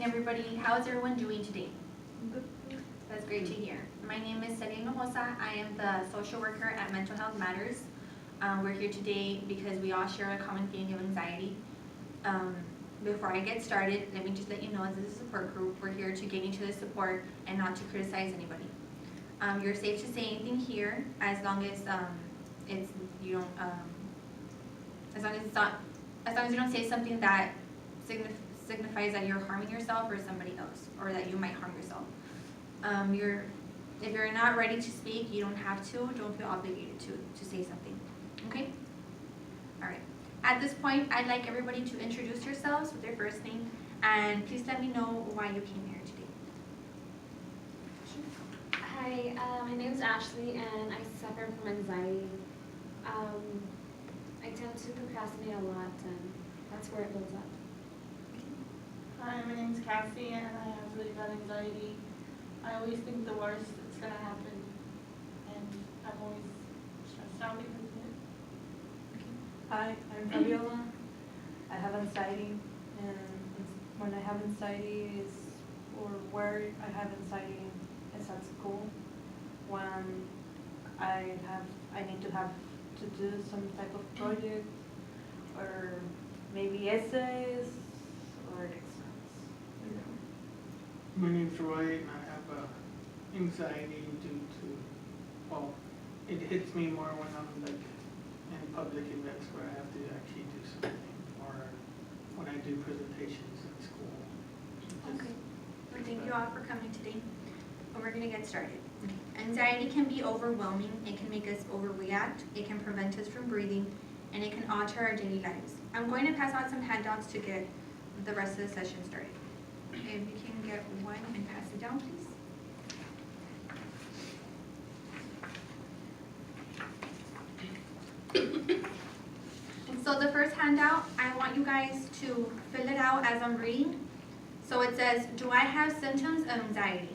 morning, everybody. How is everyone doing today? That's great to hear. My name is Celia Hinojosa. I am the social worker at Mental Health Matters. We're here today because we all share a common feeling of anxiety. Before I get started, let me just let you know, this is a support group. We're here to get each other support and not to criticize anybody. You're safe to say anything here as long as it's you don't as long as it's not as long as you don't say something that signifies that you're harming yourself or somebody else, or that you might harm yourself. If you're not ready to speak, you don't have to. Don't feel obligated to say something. Okay? All right. At this point, I'd like everybody to introduce yourselves with their first name, and please let me know why you came here today. Hi, my name is Ashley, and I suffer from anxiety. I tend to procrastinate a lot, and that's where it builds up. Hi, my name's Cassie, and I have really bad anxiety. I always think the worst that's gonna happen, and I'm always stressed out because of it. Hi, I'm Fabiola. I have anxiety, and when I have anxiety or where I have anxiety is at school. When I need to do some type of project, or maybe essays or exams. My name's Roy, and I have anxiety due to, well, it hits me more when I'm like in public events where I have to actually do something, or when I do presentations at school. Okay. Well, thank you all for coming today. And we're going to get started. Anxiety can be overwhelming. It can make us overreact. It can prevent us from breathing, and it can alter our daily lives. I'm going to pass out some handouts to get the rest of the session started. If you can get one and pass it down, please. So the first handout, I want you guys to fill it out as I'm reading. So it says, do I have symptoms of anxiety?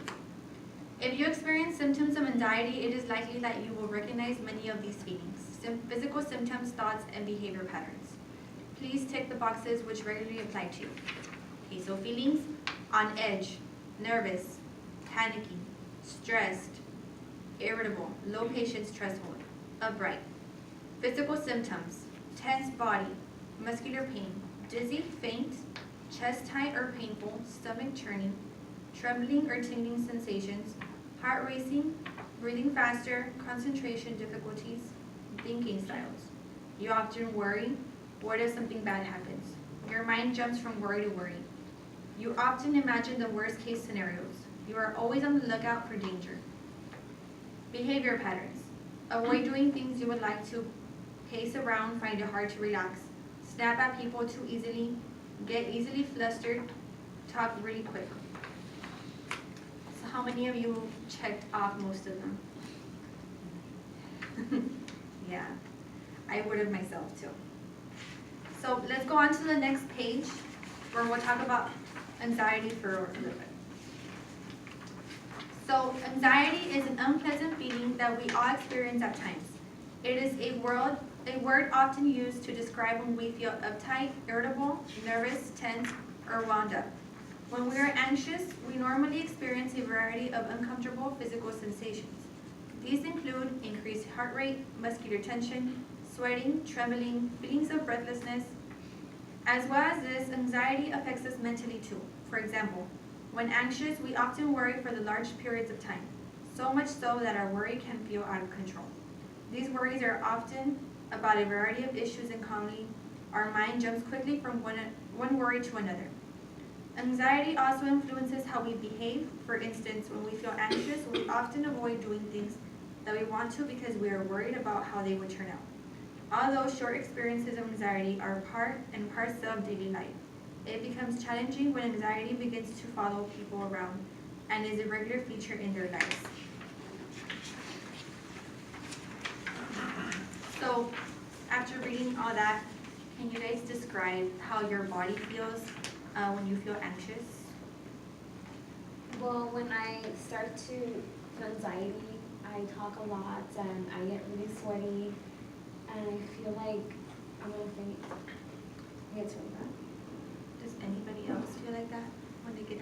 If you experience symptoms of anxiety, it is likely that you will recognize many of these feelings: physical symptoms, thoughts, and behavior patterns. Please tick the boxes which regularly apply to you. Okay, so feelings: on edge, nervous, panicky, stressed, irritable, low patience threshold, upright. Physical symptoms: tense body, muscular pain, dizzy, faint, chest tight or painful, stomach churning, trembling or tingling sensations, heart racing, breathing faster, concentration difficulties, thinking styles. You often worry. What if something bad happens? Your mind jumps from worry to worry. You often imagine the worst case scenarios. You are always on the lookout for danger. Behavior patterns: avoid doing things you would like to, pace around, find it hard to relax, snap at people too easily, get easily flustered, talk really quick. So how many of you checked off most of them? Yeah, I would have myself too. So let's go on to the next page where we'll talk about anxiety for a little bit. So anxiety is an unpleasant feeling that we all experience at times. It is a word often used to describe when we feel uptight, irritable, nervous, tense, or wound up. When we are anxious, we normally experience a variety of uncomfortable physical sensations. These include increased heart rate, muscular tension, sweating, trembling, feelings of breathlessness. As well as this, anxiety affects us mentally too. For example, when anxious, we often worry for the large periods of time, so much so that our worry can feel out of control. These worries are often about a variety of issues, and calmly, our mind jumps quickly from one worry to another. Anxiety also influences how we behave. For instance, when we feel anxious, we often avoid doing things that we want to because we are worried about how they would turn out. Although short experiences of anxiety are part and parcel of daily life, it becomes challenging when anxiety begins to follow people around and is a regular feature in their lives. So, after reading all that, can you guys describe how your body feels when you feel anxious? Well, when I start to feel anxiety, I talk a lot, and I get really sweaty, and I feel like I'm gonna faint. It gets really bad. Does anybody else feel like that when they get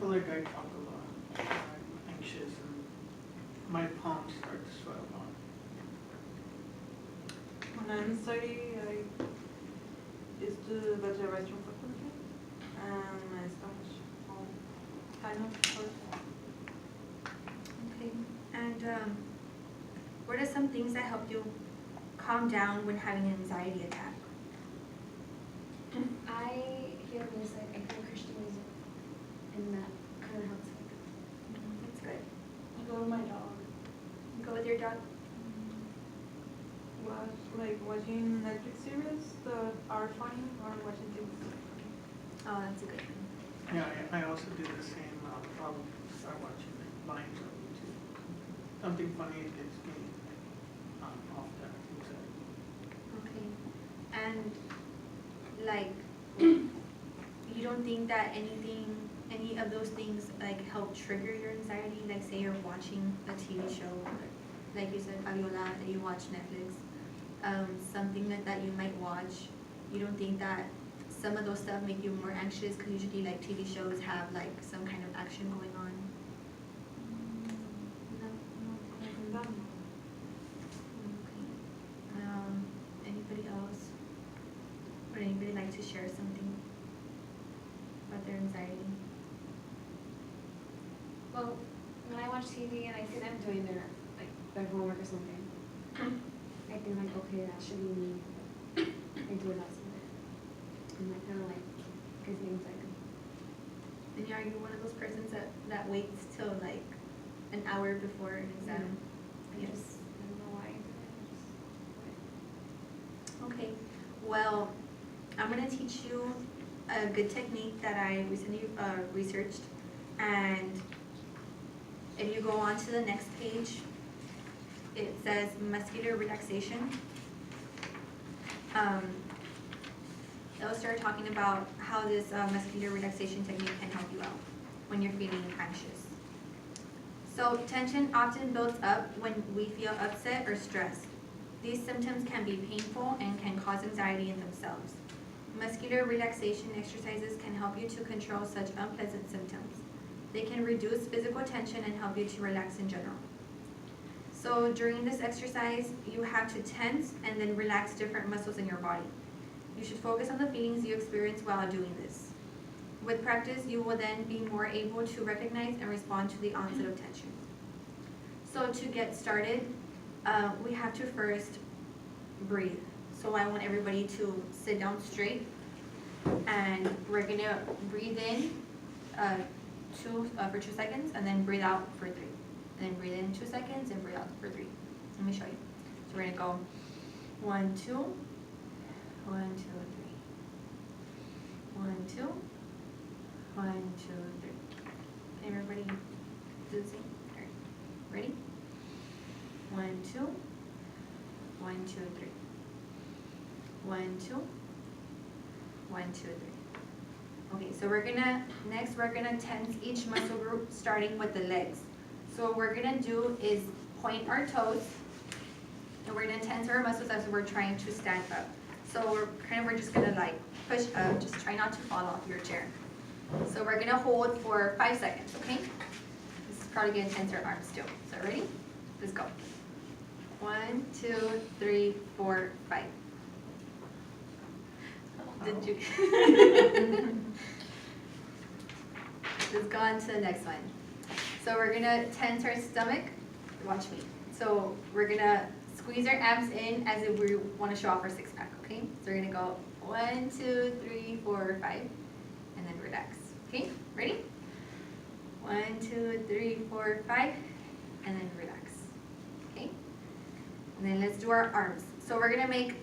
feel like I talk a lot. I'm anxious and my palms start to swell on. When I'm studying, I used to go to the restroom frequently, and my stomach all kind of hurts. Okay, and what are some things that help you calm down when having an anxiety attack? I hear music, I hear Christian music, and that kind of helps me. That's good. I go with my dog. You go with your dog? Was like watching Netflix series that are funny, or watching things that are funny. Oh, that's a good thing. Yeah, I also do the same. I'll start watching like Vines on YouTube. Something funny gets me off that anxiety. Okay, and like, you don't think that any of those things like help trigger your anxiety? Like say you're watching a TV show, like you said, Fabiola, that you watch Netflix, something that you might watch, you don't think that some of those stuff make you more anxious? Because usually like TV shows have like some kind of action going on. No? Like that. Okay. Anybody else? Would anybody like to share something about their anxiety? Well, when I watch TV and I see them doing their homework or something, I think like, okay, that should be me. I do it outside. And that kind of like gives me anxiety. And are you one of those persons that waits till like an hour before an exam? I don't know why. Okay, well, I'm gonna teach you a good technique that I recently researched, and if you go on to the next page, it says muscular relaxation. It'll start talking about how this muscular relaxation technique can help you out when you're feeling anxious. So tension often builds up when we feel upset or stressed. These symptoms can be painful and can cause anxiety in themselves. Muscular relaxation exercises can help you to control such unpleasant symptoms. They can reduce physical tension and help you to relax in general. So during this exercise, you have to tense and then relax different muscles in your body. You should focus on the feelings you experience while doing this. With practice, you will then be more able to recognize and respond to the onset of tension. So to get started, we have to first breathe. So I want everybody to sit down straight, and we're gonna breathe in for 2 seconds, and then breathe out for 3. And then breathe in 2 seconds and breathe out for 3. Let me show you. So we're gonna go 1, 2, 1, 2, 3. 1, 2, 1, 2, 3. Okay, everybody do the same. All right. Ready? 1, 2, 1, 2, 3. 1, 2, 1, 2, 3. Okay, so next we're gonna tense each muscle group starting with the legs. So what we're gonna do is point our toes, and we're gonna tense our muscles as we're trying to stand up. So we're just gonna like push up, just try not to fall off your chair. So we're gonna hold for 5 seconds, okay? This is probably gonna tense our arms too. So ready? Let's go. 1, 2, 3, 4, 5. Did you? Let's go on to the next one. So we're gonna tense our stomach. Watch me. So we're gonna squeeze our abs in as if we want to show off our 6-pack. Okay. So we're gonna go 1, 2, 3, 4, 5, and then relax. Okay. Ready? 1, 2, 3, 4, 5, and then relax. Okay. And then let's do our arms. So we're gonna make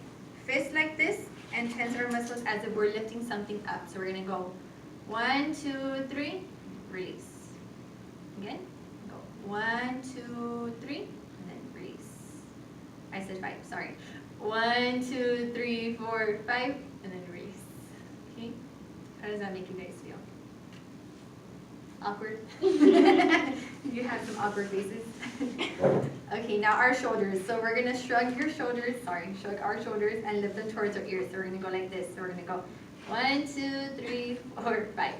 fists like this and tense our muscles as if we're lifting something up. So we're gonna go 1, 2, 3, release. Again, go 1, 2, 3, and then release. I said 5, sorry. 1, 2, 3, 4, 5, and then release. Okay, how does that make you guys feel? Awkward? You have some awkward faces. Okay, now our shoulders. So we're gonna shrug our shoulders and lift them towards our ears. So we're gonna go like this. So we're gonna go 1, 2, 3, 4, 5. Okay,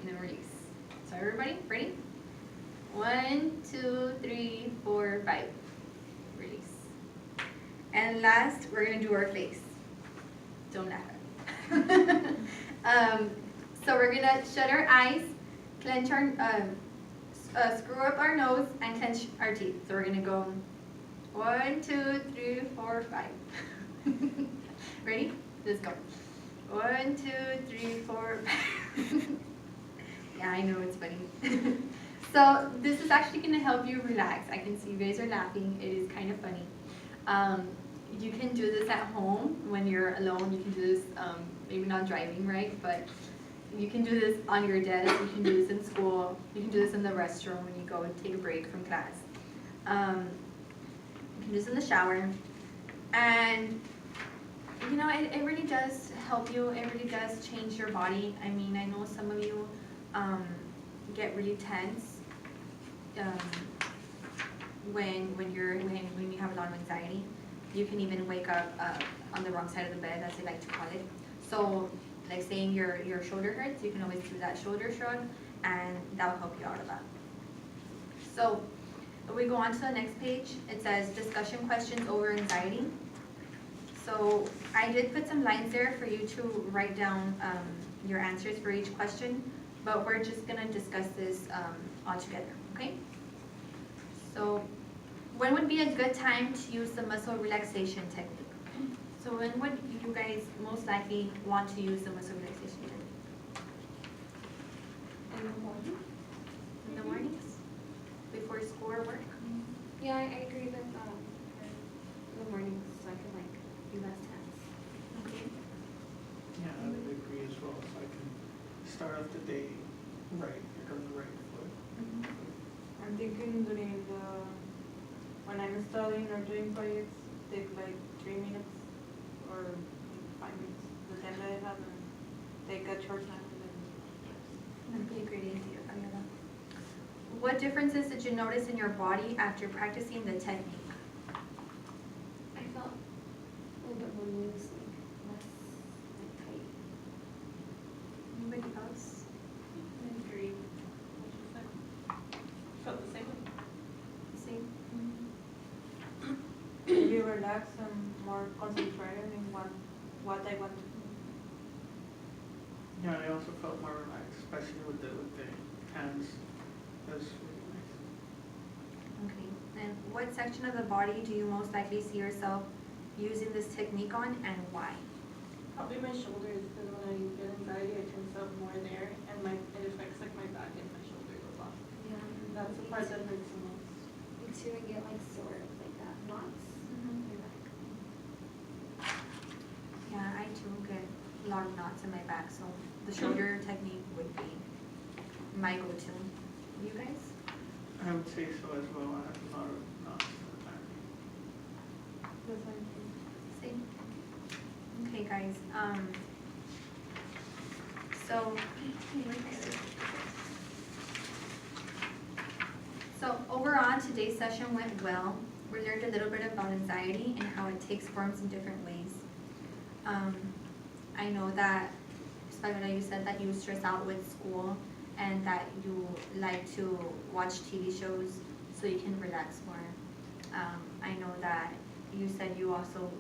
and then release. So So everybody, ready? 1, 2, 3, 4, 5. Release. And last, we're gonna do our face. Don't laugh at me. So we're gonna shut our eyes, clench our, screw up our nose, and clench our teeth. So we're gonna go 1, 2, 3, 4, 5. Ready? Let's go. 1, 2, 3, 4, 5. Yeah, I know it's funny. So this is actually gonna help you relax. I can see you guys are laughing. It is kind of funny. You can do this at home when you're alone. You can do this, maybe not driving, right? But you can do this on your desk. You can do this in school. You can do this in the restroom when you go and take a break from class. You can do this in the shower. And you know, it really does help you. It really does change your body. I mean, I know some of you get really tense when you have a lot of anxiety. You can even wake up on the wrong side of the bed, as they like to call it. So, like saying your shoulder hurts, you can always do that shoulder shrug, and that will help you out a lot. So, we go on to the next page. It says discussion questions over anxiety. So, I did put some lines there for you to write down your answers for each question, but we're just gonna discuss this all together, okay? So, when would be a good time to use the muscle relaxation technique? So when would you guys most likely want to use the muscle relaxation technique? In the morning? In the mornings? Before school or work? Yeah, I agree with, in the mornings, so I can like be less tense. Okay. Yeah, I would agree as well, so I can start off the day right, like on the right foot. I'm thinking during when I'm studying or doing projects, take like 3 minutes or 5 minutes, the time that I have, and take a short time and then. That'd be a great idea, Fabiola. What differences did you notice in your body after practicing the technique? I felt a little bit more loose, like less like tight. Anybody else? I agree. Felt the same way. Same? Be relaxed and more concentrated in what I want to do. Yeah, I also felt more relaxed, especially with the hands. That's really nice. Okay. And what section of the body do you most likely see yourself using this technique on, and why? Probably my shoulders, because when I get anxiety, I tense up more there, and it affects like my back and my shoulders a lot. Yeah. That's the part that hurts the most. Me too, I get like sore, like that, knots. in my back. Yeah, I too get a lot of knots in my back, so the shoulder technique would be my go-to. You guys? I would say so as well. I have a lot of knots in the back. The same thing. Same. Okay, guys, so overall, today's session went well. We learned a little bit about anxiety and how it takes forms in different ways. I know that, Fabiola, you said that you stress out with school and that you like to watch TV shows so you can relax more. I know that you said you also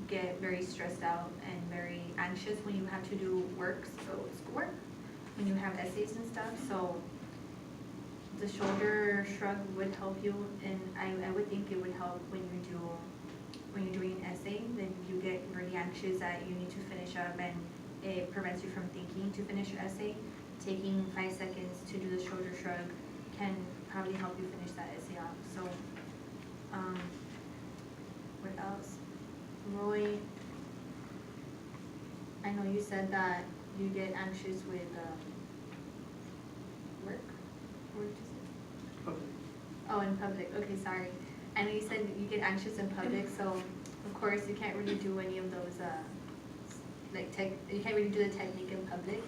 get very stressed out and very anxious when you have to do work, so schoolwork, when you have essays and stuff. So the shoulder shrug would help you, and I would think it would help when you're doing an essay. Then you get really anxious that you need to finish up, and it prevents you from thinking to finish your essay. Taking 5 seconds to do the shoulder shrug can probably help you finish that essay off. So, what else? Roy, I know you said that you get anxious with work. What did you say? Public. Oh, in public. Okay, sorry. I know you said you get anxious in public, so of course you can't really do any of those you can't really do the technique in public.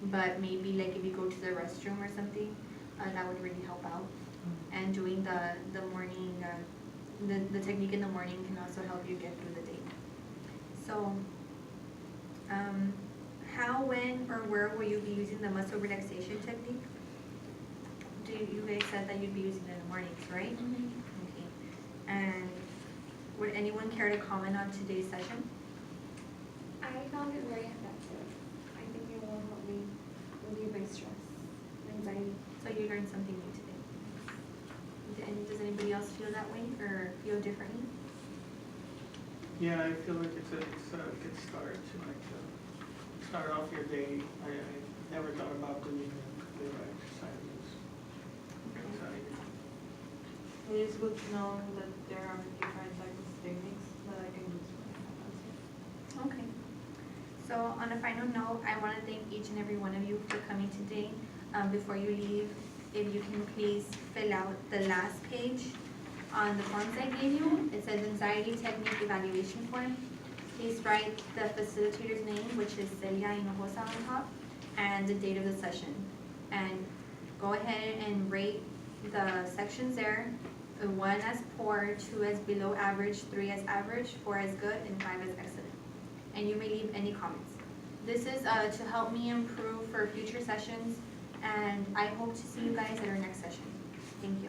But maybe like if you go to the restroom or something, that would really help out. And doing the morning, the technique in the morning can also help you get through the day. So, how, when, or where will you be using the muscle relaxation technique? you guys said that you'd be using it in the mornings, right? Okay. And would anyone care to comment on today's session? I found it very effective. I think it will help me relieve my stress, anxiety. So you learned something new today. Does anybody else feel that way or feel differently? Yeah, I feel like it's a good start to like, start off your day. I never thought about doing the exercises. Anxiety. It is good to know that there are different types of techniques that I can use when I have anxiety. Okay. So on a final note, I want to thank each and every one of you for coming today. Before you leave, if you can please fill out the last page on the forms I gave you. It says anxiety technique evaluation form. Please write the facilitator's name, which is Celia Hinojosa on top, and the date of the session. And go ahead and rate the sections there. 1 as poor, 2 as below average, 3 as average, 4 as good, and 5 as excellent. And you may leave any comments. This is to help me improve for future sessions, and I hope to see you guys at our next session. Thank you.